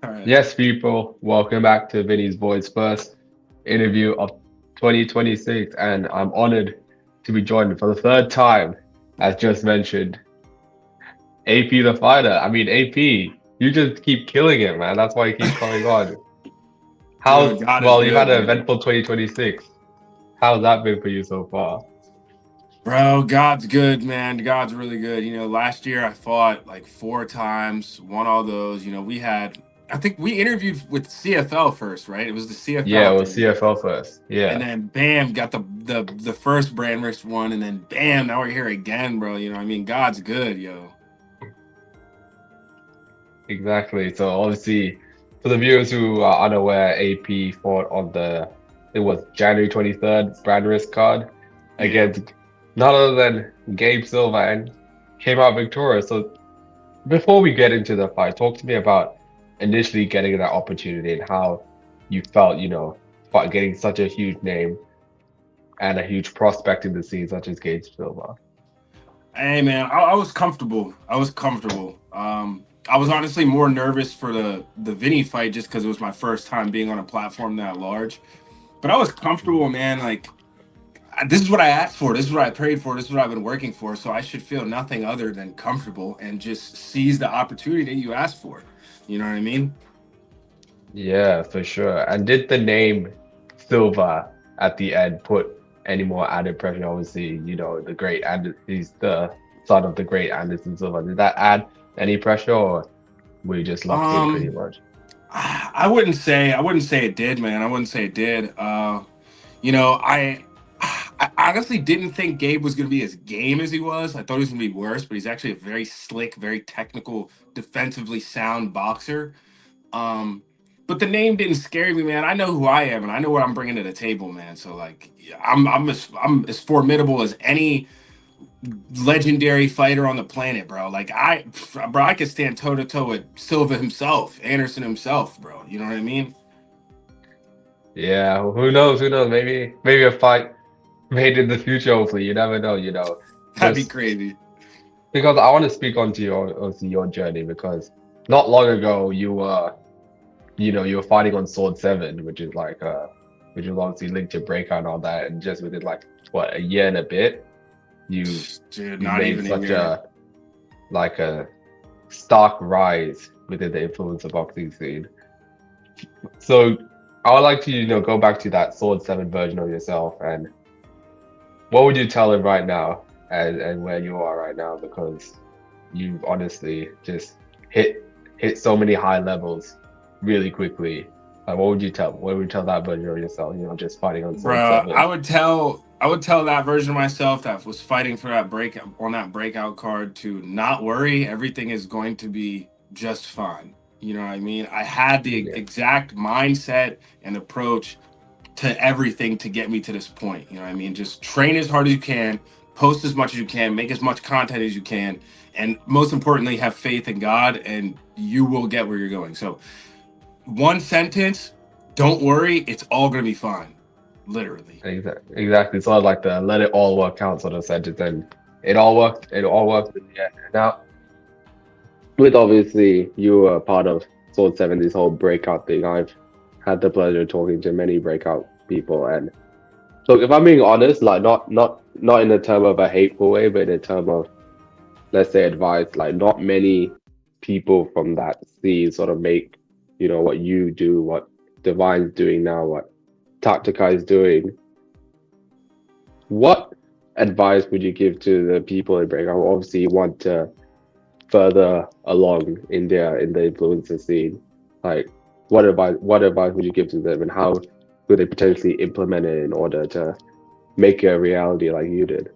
All right. Yes, people, welcome back to Vinny's Boys' first interview of 2026, and I'm honored to be joined for the third time, as just mentioned, AP the fighter. I mean, AP, you just keep killing it, man. That's why you keep coming on. Dude, How's, God is well, you've had good, an man. eventful 2026. How's that been for you so far? Bro, God's good, man. God's really good. Last year I fought like four times, won all those. I think we interviewed with CFL first, right? It was the Yeah, CFL well, thing. CFL first. And Yeah, then bam, got the first brand risk one, and then bam, now we're here again, bro. God's good, yo. exactly. So obviously, for the viewers who are unaware, AP fought on it was January 23rd brand risk card Yeah. against none other than Gabe Silva and came out victorious. So before we get into the fight, talk to me about initially getting that opportunity and how you felt, getting such a huge name and a huge prospect in the scene such as Gabe Silva. Hey man, I was comfortable. I was comfortable. I was honestly more nervous for the Vinny fight just because it was my first time being on a platform that large. But I was comfortable, man. This is what I asked for. This is what I prayed for. This is what I've been working for. So I should feel nothing other than comfortable and just seize the opportunity that you asked for. You know what I mean? Yeah, for sure. And did the name Silva at the end put any more added pressure? Obviously, the great and he's the son of the great Anderson Silva. Did that add any pressure or were you just locked in pretty Um, much? I wouldn't say it did, man. I wouldn't say it did. You know, I I honestly didn't think Gabe was going to be as game as he was. I thought he was going to be worse, but he's actually a very slick, very technical, defensively sound boxer. Um, but the name didn't scare me, man. I know who I am, and I know what I'm bringing to the table, man. So like, yeah, I'm as formidable as any legendary fighter on the planet, bro. Bro, I could stand toe to toe with Silva himself, Anderson himself, bro. You know what I mean? Yeah, who knows? Who knows? Maybe a fight made in the future, hopefully. You never know, That'd be Just crazy. because I want to speak onto your journey because not long ago you were fighting on Sword 7, which is obviously linked to Breakout and all that, and just within like what, a year and a bit, you Dude, you've not made even a such year. a stark rise within the influencer boxing scene. So I would like to, go back to that Sword 7 version of yourself and what would you tell him right now and where you are right now? Because you've honestly just hit so many high levels really quickly. Like what would you tell that version of yourself, just fighting on Sword Bro, 7? I would tell that version of myself that was fighting for that break on that breakout card to not worry. Everything is going to be just fine. You know what I mean? I had the Yeah, exact mindset and approach to everything to get me to this point. You know what I mean? Just train as hard as you can, post as much as you can, make as much content as you can, and most importantly, have faith in God and you will get where you're going. So, one sentence, don't worry, it's all going to be fine. Literally. exactly. So I'd like the let it all work out sort of sentence, and it all worked in the end. Now, with obviously you were part of Sword 7, this whole breakout thing, I've had the pleasure of talking to many breakout people, and look, if I'm being honest, like not in a term of a hateful way, but in a term of, let's say, advice, like not many people from that scene sort of make, what you do, what Divine's doing now, what Tactica is doing. What advice would you give to the people in breakout who obviously want to further along in the influencer scene? Like, what advice would you give to them, and how could they potentially implement it in order to make it a reality like you did?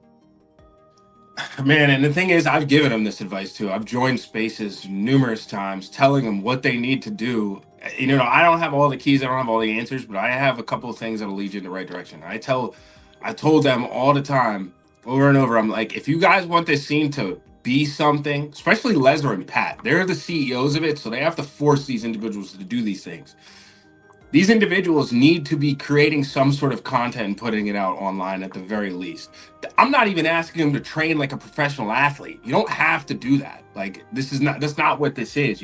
Man, and the thing is, I've given them this advice too. I've joined spaces numerous times telling them what they need to do. I don't have all the keys, I don't have all the answers, but I have a couple of things that'll lead you in the right direction. I told them all the time, over and over, I'm like, if you guys want this scene to be something, especially Lesnar and Pat, they're the CEOs of it, so they have to force these individuals to do these things. These individuals need to be creating some sort of content and putting it out online at the very least. I'm not even asking them to train like a professional athlete. You don't have to do that. Like, this is not, that's not what this is.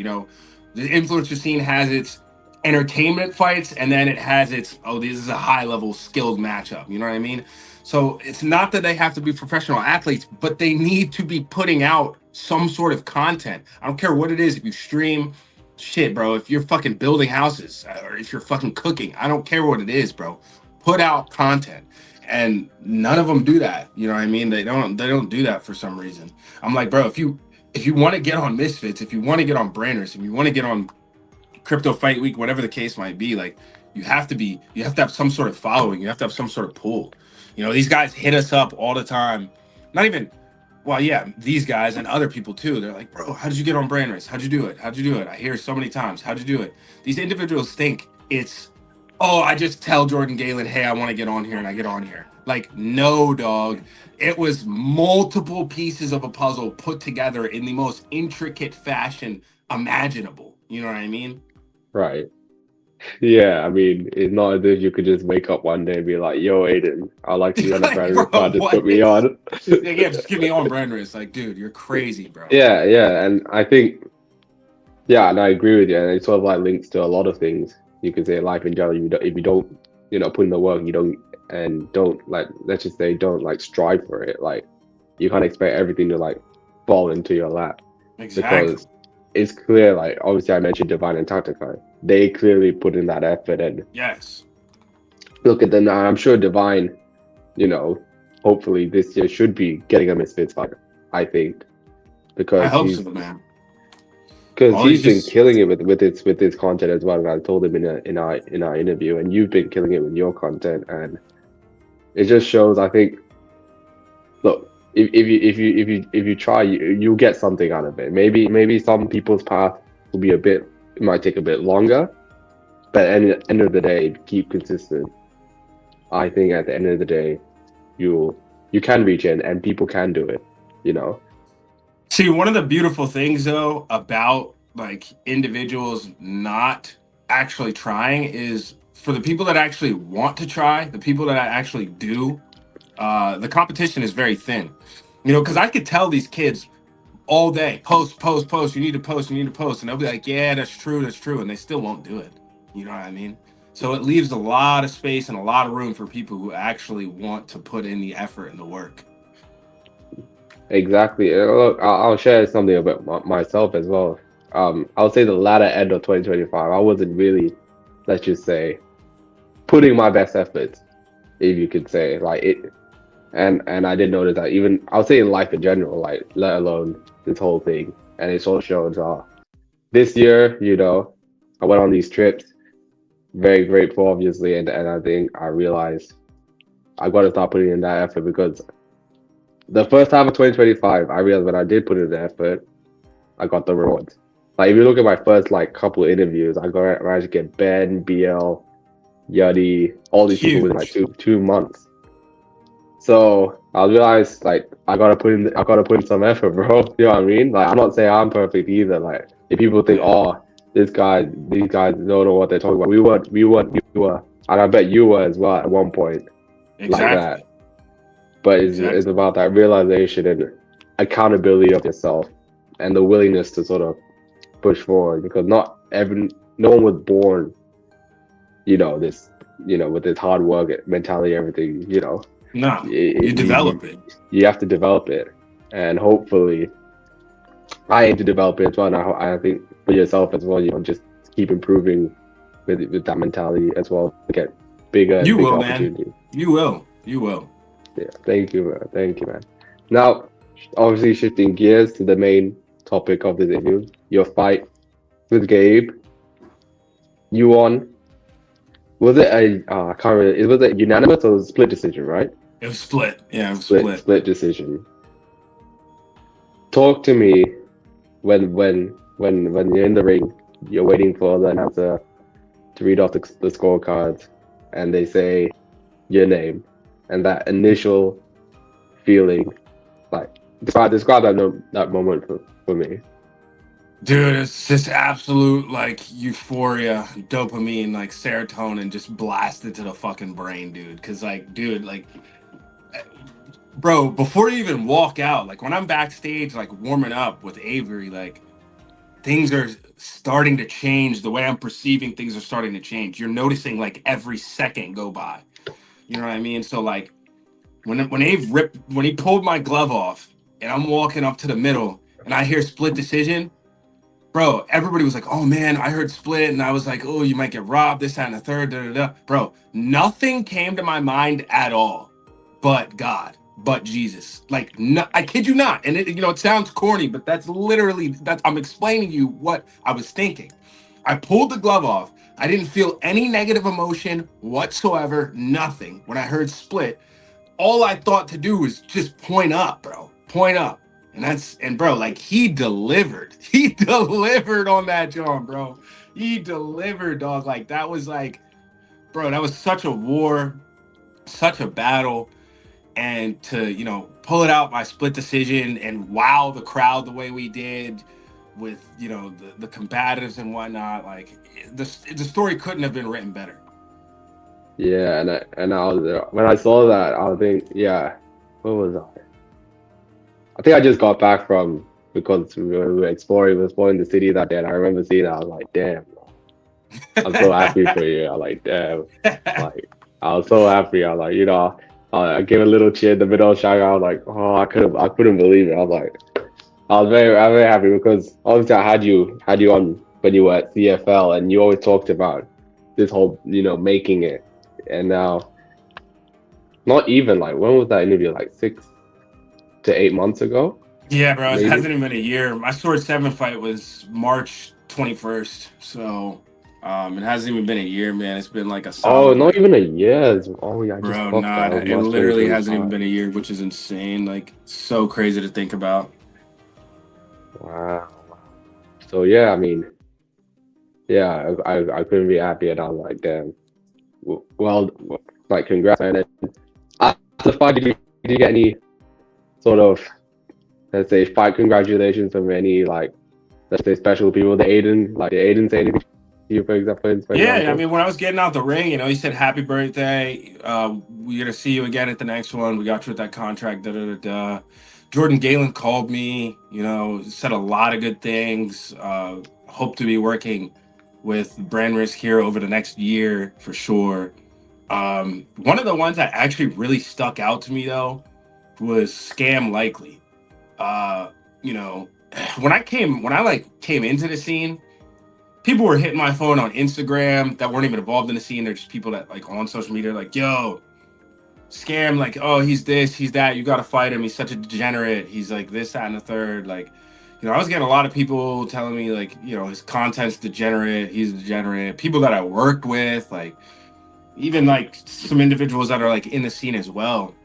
The influencer scene has its entertainment fights, and then it has its, oh, this is a high level skilled matchup. You know what I mean? So it's not that they have to be professional athletes, but they need to be putting out some sort of content. I don't care what it is. If you stream, shit, bro. If you're fucking building houses, or if you're fucking cooking, I don't care what it is, bro. Put out content. And none of them do that. You know what I mean? They don't do that for some reason. I'm like, bro, if you want to get on Misfits, if you want to get on Branders, if you want to get on Crypto Fight Week, whatever the case might be, like you have to have some sort of following. You have to have some sort of pull. You know, these guys hit us up all the time. Not even, well, yeah, these guys and other people too. They're like, bro, how did you get on Branders? How'd you do it? How'd you do it? I hear so many times. How'd you do it? These individuals think it's, oh, I just tell Jordan Galen, hey, I want to get on here, and I get on here. Like, no, dog. It was multiple pieces of a puzzle put together in the most intricate fashion imaginable. You know what I mean? Right. Yeah, I mean, it's not as if you could just wake up one day and be like, "Yo, Aiden, I'd like to be on a Like, brand bro, new card. Just what? put me on." Yeah, yeah, just get me on Brandon. It's like, dude, you're crazy, bro. Yeah, yeah, and I think, yeah, and I agree with you. And it sort of like links to a lot of things. You could say life in general. If you don't, put in the work, you don't, and don't like, let's just say, don't like strive for it. Like, you can't expect everything to like fall into your lap Exactly. because it's clear. Like, obviously, I mentioned Divine and Tacticai. They clearly put in that effort and Yes. look at them now. I'm sure Divine, you know, hopefully this year should be getting a Misfits fight. I think I because hope so, man. All he's he's been just killing it with his content as well. And I told him in our interview, and you've been killing it with your content, and it just shows. I think, look, if you try, you'll get something out of it. Maybe some people's path will be a bit. It might take a bit longer, but at the end of the day, keep consistent. I think at the end of the day, you you can reach it, and people can do it. You know. see one of the beautiful things though about like individuals not actually trying is for the people that actually want to try, the people that actually do, the competition is very thin. You know, because I could tell these kids all day, post, post, post. You need to post. You need to post, and they'll be like, "Yeah, that's true," and they still won't do it. You know what I mean? So it leaves a lot of space and a lot of room for people who actually want to put in the effort and the work. Exactly. Look, I'll share something about myself as well. I'll say the latter end of 2025, I wasn't really, let's just say, putting my best efforts, if you could say, like it. And I did notice that even I'll say in life in general, like let alone this whole thing, and it sort of shows. This year, I went on these trips, very grateful, obviously, and I think I realized I got to start putting in that effort because the first half of 2025, I realized when I did put in the effort, I got the rewards. Like if you look at my first like couple of interviews, I managed to get Ben, BL, Yuddy, all these people within like Huge. two months. So I realized like I gotta put in some effort, bro. You know what I mean? Like I'm not saying I'm perfect either. Like if people think, Yeah. oh, these guys don't know what they're talking about. We were, and I bet you were as well at one point like that. Exactly. But it's Exactly. about that realization and accountability of yourself and the willingness to sort of push forward because no one was born, this, with this hard work mentality, everything, No, you it, develop it. you have to develop it. And hopefully I aim to develop it as well. And I think for yourself as well, just keep improving with that mentality as well to get bigger and You bigger will, man. opportunities. You will. You will. Yeah, thank you, man. Thank you, man. Now, obviously, shifting gears to the main topic of this interview, your fight with Gabe. You won. Was it I can't remember. Was it unanimous or split decision, right? It was split. Yeah, it was Split, split. split decision. Talk to me when you're in the ring, you're waiting for the announcer to read off the scorecards, and they say your name, and that initial feeling. Like describe that that moment for me. Dude, it's just absolute like euphoria, dopamine, like serotonin just blasted to the fucking brain, dude. Cause like, dude, like, bro, before you even walk out, like when I'm backstage, like warming up with Avery, like things are starting to change. The way I'm perceiving things are starting to change. You're noticing like every second go by. You know what I mean? So like when he pulled my glove off and I'm walking up to the middle and I hear split decision, bro, everybody was like, "Oh man, I heard split," and I was like, "Oh, you might get robbed." This, that, and the third. Da, da, da. Bro, nothing came to my mind at all, but God, but Jesus. Like, no, I kid you not. And it sounds corny, but that's I'm explaining you what I was thinking. I pulled the glove off. I didn't feel any negative emotion whatsoever. Nothing. When I heard split, all I thought to do was just point up, bro. Point up. And bro, like he delivered. He delivered on that John, bro. He delivered, dog. Like that was like, bro, that was such a war, such a battle. And to, pull it out by split decision and wow the crowd the way we did with, the combatives and whatnot, like the story couldn't have been written better. Yeah, and I was when I saw that, I think, yeah, what was I? I think I just got back from because we were exploring the city that day, and I remember seeing it. I was like, damn, I'm so happy for you. I was like, damn, like I was so happy. I was like, I gave a little cheer in the middle of Shanghai. I was like, oh, I couldn't believe it. I was like, I'm very happy because obviously I had you on when you were at CFL, and you always talked about this whole, making it, and now not even like when was that interview? Like 6 to 8 months ago, Yeah, bro, it maybe. hasn't even been a year. My Sword 7 fight was March 21st. So, it hasn't even been a year, man. It's been like a Oh, solid, not like, even a year. Oh yeah, I just bro, clocked that. nah, It was it March literally hasn't even 2025. been a year, which is insane. Like, so crazy to think about. Wow. So yeah, I mean, yeah, I couldn't be happier. And I was like, damn. Well, like, congrats, man. And after the fight, did you get any sort of, let's say, fight congratulations from any, like, let's say, special people? Did Aiden say anything to you, for example? For Yeah, I example? mean, when I was getting out the ring, he said, "Happy birthday. We're going to see you again at the next one. We got you with that contract." Da, da, da, da. Jordan Galen called me, said a lot of good things. Hope to be working with Brand Risk here over the next year for sure. One of the ones that actually really stuck out to me though was Scam Likely. Uh, you know, when I like came into the scene, people were hitting my phone on Instagram that weren't even involved in the scene. They're just people that like on social media, like, yo, Scam, like, oh, he's this, he's that. You got to fight him. He's such a degenerate. He's like this, that, and the third. Like, I was getting a lot of people telling me like, his content's degenerate. He's degenerate. People that I worked with, like, even like some individuals that are like in the scene as well.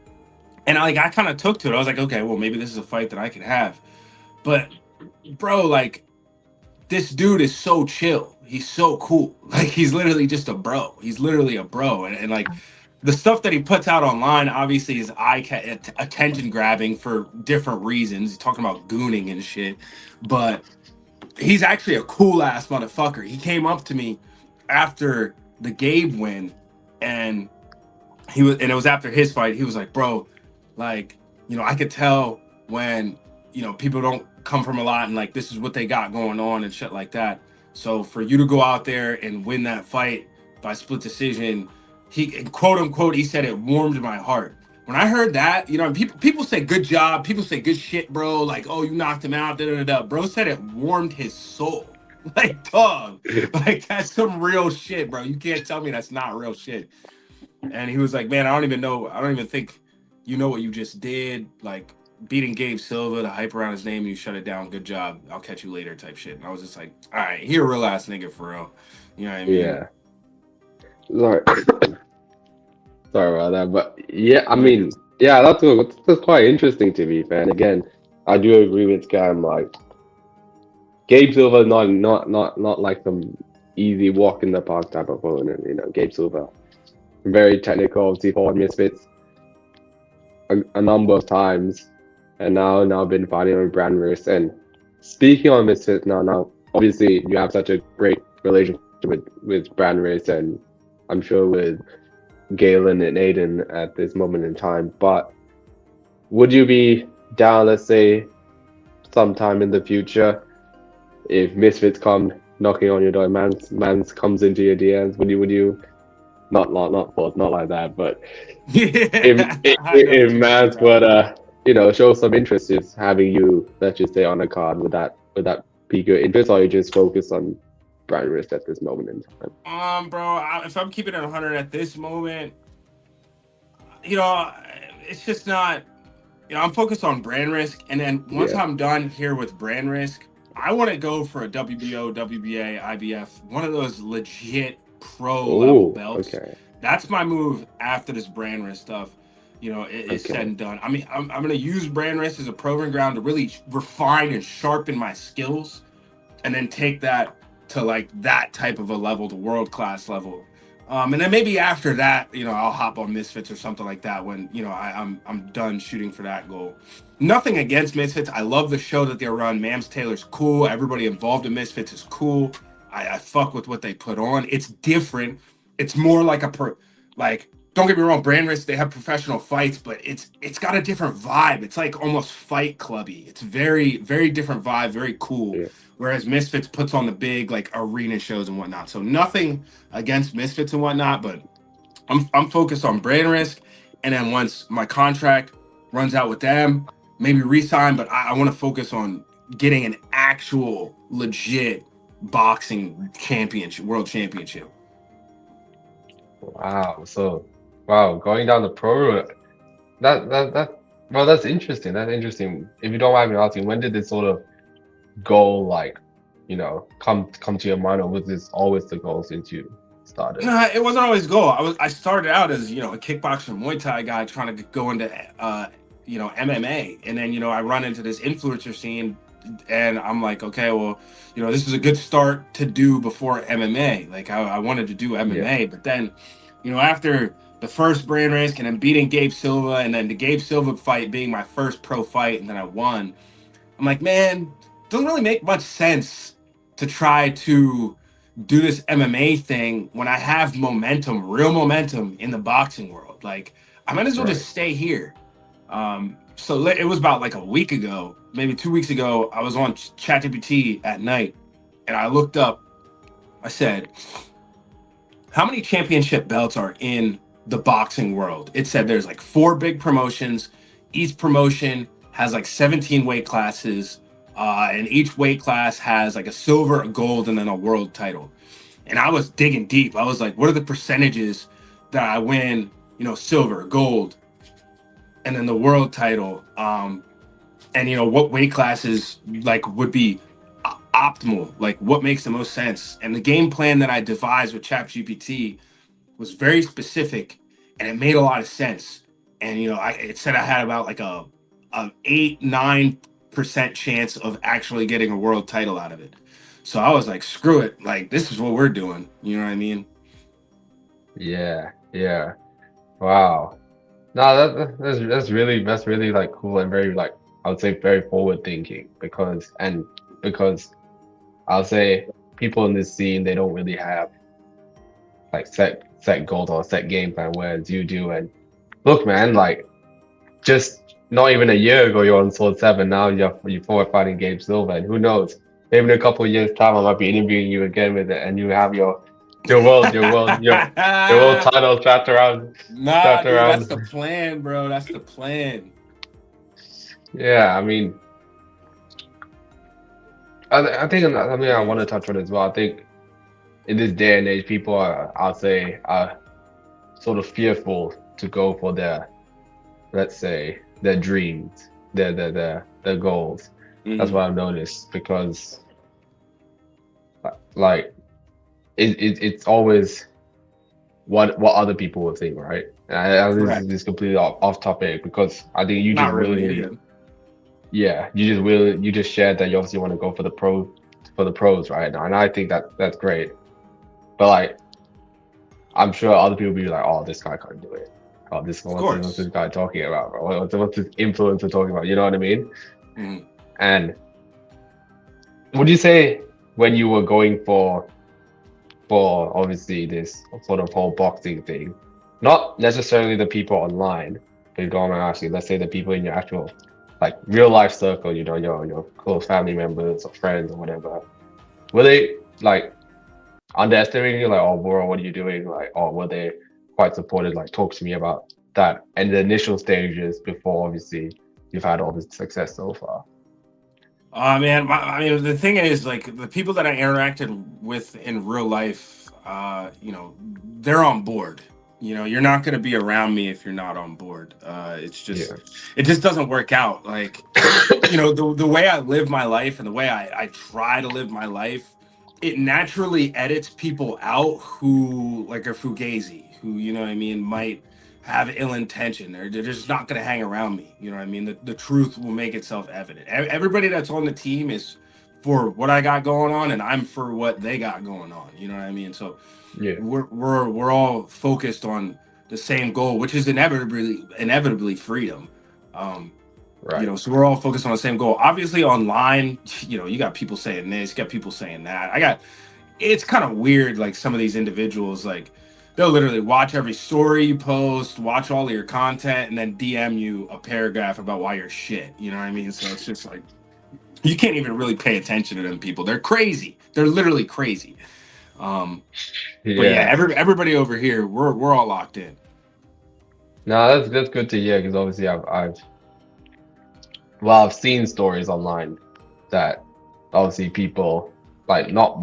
And I kind of took to it. I was like, okay, well, maybe this is a fight that I could have. But bro, like this dude is so chill. He's so cool. Like he's literally just a bro. He's literally a bro. And like the stuff that he puts out online obviously is attention grabbing for different reasons. He's talking about gooning and shit. But he's actually a cool ass motherfucker. He came up to me after the Gabe win and it was after his fight. He was like, bro, like, I could tell when, people don't come from a lot and like this is what they got going on and shit like that. So for you to go out there and win that fight by split decision, he quote unquote, he said it warmed my heart. When I heard that, people say good job, people say good shit, bro. Like, oh, you knocked him out, da da da. Bro said it warmed his soul. Like, dog, like that's some real shit, bro. You can't tell me that's not real shit. And he was like, man, I don't even know. I don't even think you know what you just did. Like beating Gabe Silva, the hype around his name, and you shut it down. Good job. I'll catch you later type shit. And I was just like, all right, he a real ass nigga for real. You know what I mean? Yeah. Sorry, sorry about that. But yeah, I You're good. mean, yeah, that's quite interesting to me, man. Again, I do agree with Cam. Like Gabe Silva, not like some easy walk in the park type of opponent. Gabe Silva, very technical. Obviously, fought Misfits a number of times, and now been fighting with Brand Risk. And speaking on Misfits now, obviously you have such a great relationship with Brand Risk, and I'm sure with Galen and Aiden at this moment in time. But would you be down, let's say, sometime in the future, if Misfits come knocking on your door, man's comes into your DMs, would you not like that, but if Yeah, if, I know if what you mean, man's bro. would show some interest in having you, let's just say, on the card, would that pique your interest, or you just focus on brand risk at this moment in time? Bro, if I'm keeping it 100 at this moment, you know, it's just not. I'm focused on brand risk, and then once Yeah. I'm done here with brand risk, I want to go for a WBO, WBA, IBF, one of those legit pro level Oh, belts. okay. That's my move after this brand risk stuff. Is said Okay. and done. I mean, I'm going to use brand risk as a proving ground to really refine and sharpen my skills, and then take that to like that type of a level, the world class level. And then maybe after that, I'll hop on Misfits or something like that when I'm done shooting for that goal. Nothing against Misfits. I love the show that they run. Mams Taylor's cool. Everybody involved in Misfits is cool. I fuck with what they put on. It's different. It's more like like. Don't get me wrong, brand risk, they have professional fights, but it's got a different vibe. It's like almost fight clubby. It's very, very different vibe, very cool. Yeah. Whereas Misfits puts on the big like arena shows and whatnot. So nothing against Misfits and whatnot, but I'm focused on brand risk. And then once my contract runs out with them, maybe resign. But I want to focus on getting an actual legit boxing championship, world championship. Wow. So, wow, going down the pro route. That well, that's interesting. That's interesting. If you don't mind me asking, when did this sort of goal, like, come to your mind, or was this always the goal since you started? Nah, it wasn't always goal. I started out as a kickboxer, Muay Thai guy trying to go into MMA, and then I run into this influencer scene, and I'm like, okay, well, this is a good start to do before MMA. Like I wanted to do Yeah. MMA, but then after the first brand risk and then beating Gabe Silva, and then the Gabe Silva fight being my first pro fight, and then I won. I'm like, man, doesn't really make much sense to try to do this MMA thing when I have momentum, real momentum in the boxing world. Like, I might as well Right. just stay here. So it was about like a week ago, maybe 2 weeks ago. I was on ChatGPT at night, and I looked up. I said, "How many championship belts are in the boxing world?" It said there's like 4 big promotions. Each promotion has like 17 weight classes, and each weight class has like a silver, a gold, and then a world title. And I was digging deep. I was like, what are the percentages that I win, silver, gold, and then the world title? And what weight classes like would be optimal, like what makes the most sense. And the game plan that I devised with ChatGPT was very specific, and it made a lot of sense. And it said I had about like a 8-9% chance of actually getting a world title out of it. So I was like, screw it, like this is what we're doing. You know what I mean? Yeah. Yeah. Wow. No, that's really like cool, and very, like, I would say, very forward thinking, because I'll say people in this scene, they don't really have like set goals or set game plan, whereas you do. And look, man, like, just not even a year ago you're on Sword 7. Now you're forward fighting Gabe Silva, and who knows, maybe in a couple of years time I might be interviewing you again with it, and you have your world title Nah, wrapped dude, that's around. the plan, bro. That's the plan. Yeah, I mean, I think another something I want to touch on as well. I think in this day and age, people I'll say, are sort of fearful to go for their, let's say, their dreams, their goals. That's Hmm. what I've noticed, because, like, it's always what other people will think, right? And this is Correct. just completely off topic, because I think you just Not really. You're willingly, good. yeah, you just shared that you obviously want to go for the pros, right? And I think that's great. But, like, I'm sure other people will be like, "Oh, this guy can't do it. Oh, Of what's this course. guy talking about, bro? What's this influencer talking about?" You know what I mean? Mhm. And would you say, when you were going for obviously this sort of whole boxing thing, not necessarily the people online, but you're going around, actually, let's say the people in your actual, like, real life circle, your close family members or friends or whatever. Were they like underestimating you, like, oh, bro, what are you doing? Like, or were they quite supportive? Like, talk to me about that and the initial stages before obviously you've had all this success so far. Man, I mean, the thing is, like, the people that I interacted with in real life, they're on board. You're not going to be around me if you're not on board. Yeah, It just doesn't work out. Like, the way I live my life and the way I try to live my life, it naturally edits people out who like are fugazi, who, you know what I mean, might have ill intention, or they're just not going to hang around me. You know what I mean? The truth will make itself evident. Everybody that's on the team is for what I got going on, and I'm for what they got going on. You know what I mean? So yeah, we're all focused on the same goal, which is inevitably freedom. Um, right. so we're all focused on the same goal. Obviously, online, you got people saying this, you got people saying that. It's kind of weird. Like, some of these individuals, like, they'll literally watch every story you post, watch all of your content, and then DM you a paragraph about why you're shit. You know what I mean? So it's just like, you can't even really pay attention to them people. They're crazy. They're literally crazy. Um, but yeah, Yeah. everybody over here, we're all locked in. No, that's good to hear because obviously I've seen stories online that obviously people like not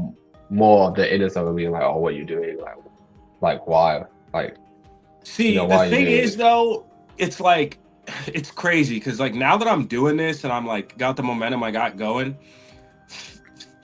more of the innocent of being like, oh, what are you doing? Like why? Like, See, the why are you thing doing is this? though, it's like, it's crazy because, like, now that I'm doing this and I'm like got the momentum I got going,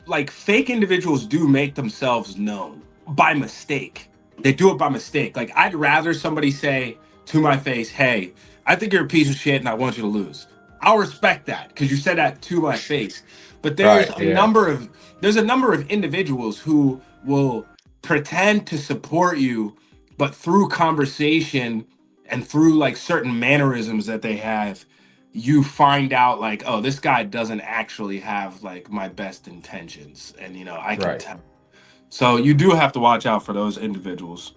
like, fake individuals do make themselves known by mistake. They do it by mistake. Like, I'd rather somebody say to my face, "Hey, I think you're a piece of shit and I want you to lose." I'll respect that because you said that to my face. But Right, yeah, there's a number of individuals who will pretend to support you, but through conversation and through, like, certain mannerisms that they have, you find out, like, oh, this guy doesn't actually have, like, my best intentions, and I can right. tell. So you do have to watch out for those individuals.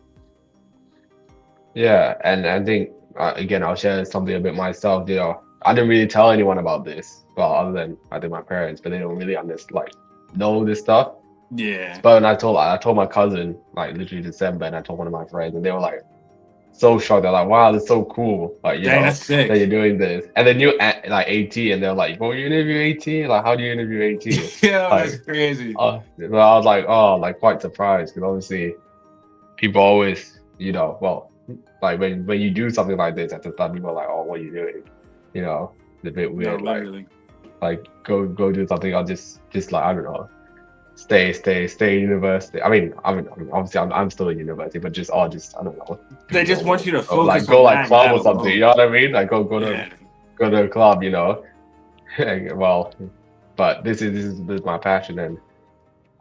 Yeah, and I think again, I'll share something a bit myself. I didn't really tell anyone about this, well, other than I think my parents, but they don't really understand, like, know this stuff. Yeah. But when I told my cousin, like, literally December, and I told one of my friends, and they were like so shocked. They're like, "Wow, that's so cool!" Like, Dang, that's that you're sick. doing this. And then you at like 18, and they're like, "Well, you interview 18? Like, how do you interview 18?" Yeah, that's Like, crazy. well, I was like, oh, like, quite surprised because obviously people always, well, like when you do something like this at the start, people are like, "Oh, what are you doing?" It's a bit No, weird. literally. Like go do something. I'll just like, I don't know, stay in university. I mean, obviously I'm still in university, but just I don't know, They go just want you to like focus go on like that and club that or something. You alone. know what I mean? Like Yeah. go to a club. Well, but this is my passion,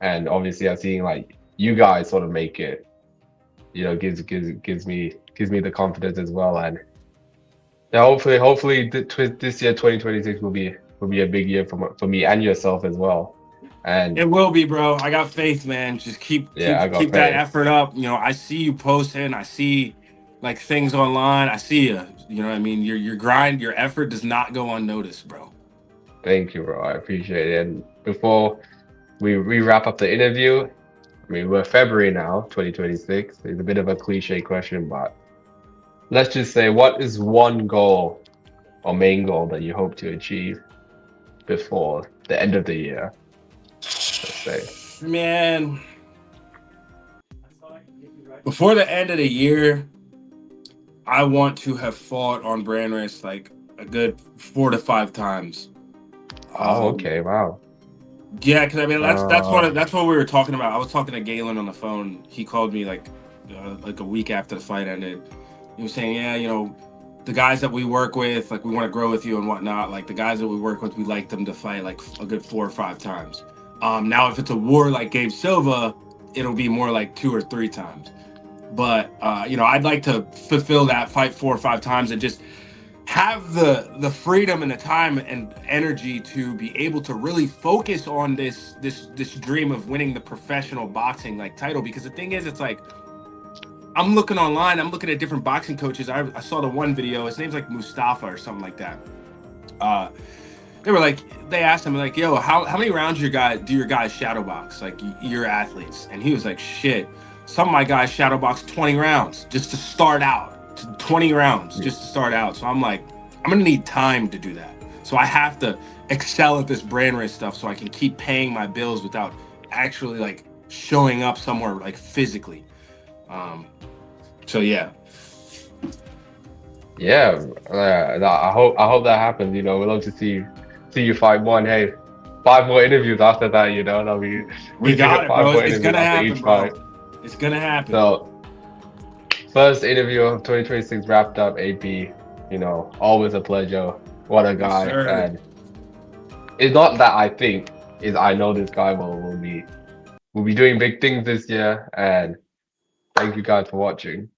and obviously I'm seeing like you guys sort of make it. Gives me the confidence as well, and yeah, hopefully this year 2026 will be a big year for me and yourself as well. And It will be, bro. I got faith, man. Just keep yeah, I keep got keep that faith. effort up. I see you posting. I see, like, things online. I see you. You know what I mean? Your grind, your effort does not go unnoticed, bro. Thank you, bro. I appreciate it. And before we wrap up the interview, I mean, we're February now, 2026. It's a bit of a cliche question, but let's just say, what is one goal or main goal that you hope to achieve before the end of the year, let's say? Man, before the end of the year, I want to have fought on brand race like a good 4 to 5 times. Oh, Um, okay, wow. yeah, because I mean Uh, that's what we were talking about. I was talking to Galen on the phone. He called me like a week after the fight ended. He was saying, yeah, the guys that we work with, like, we want to grow with you and whatnot. Like, the guys that we work with, we like them to fight like a good 4 or 5 times. Now if it's a war like Gabe Silva, it'll be more like 2 or 3 times. But I'd like to fulfill that fight 4 or 5 times and just have the freedom and the time and energy to be able to really focus on this dream of winning the professional boxing, like, title. Because the thing is, it's like, I'm looking online, I'm looking at different boxing coaches. I saw the one video, his name's like Mustafa or something like that. uh they were like, they asked him like, yo, how many rounds do your guys shadow box, like your athletes? And he was like, shit, some of my guys shadow box 20 rounds just to start out, 20 rounds just to start out. So I'm like, I'm gonna need time to do that. So I have to excel at this brand race stuff so I can keep paying my bills without actually like showing up somewhere like physically. So yeah. Yeah, I hope that happens. You know, we'd love to see you fight one. Hey, 5 more interviews after that. You know, that'll be We got it, five bro. more It's interviews gonna after happen, each fight. bro. It's gonna happen. So first interview of 2026 wrapped up. AP, you know, always a pleasure. What a Yes, guy. sir. And it's not that I think, is I know this guy will be doing big things this year. And thank you guys for watching.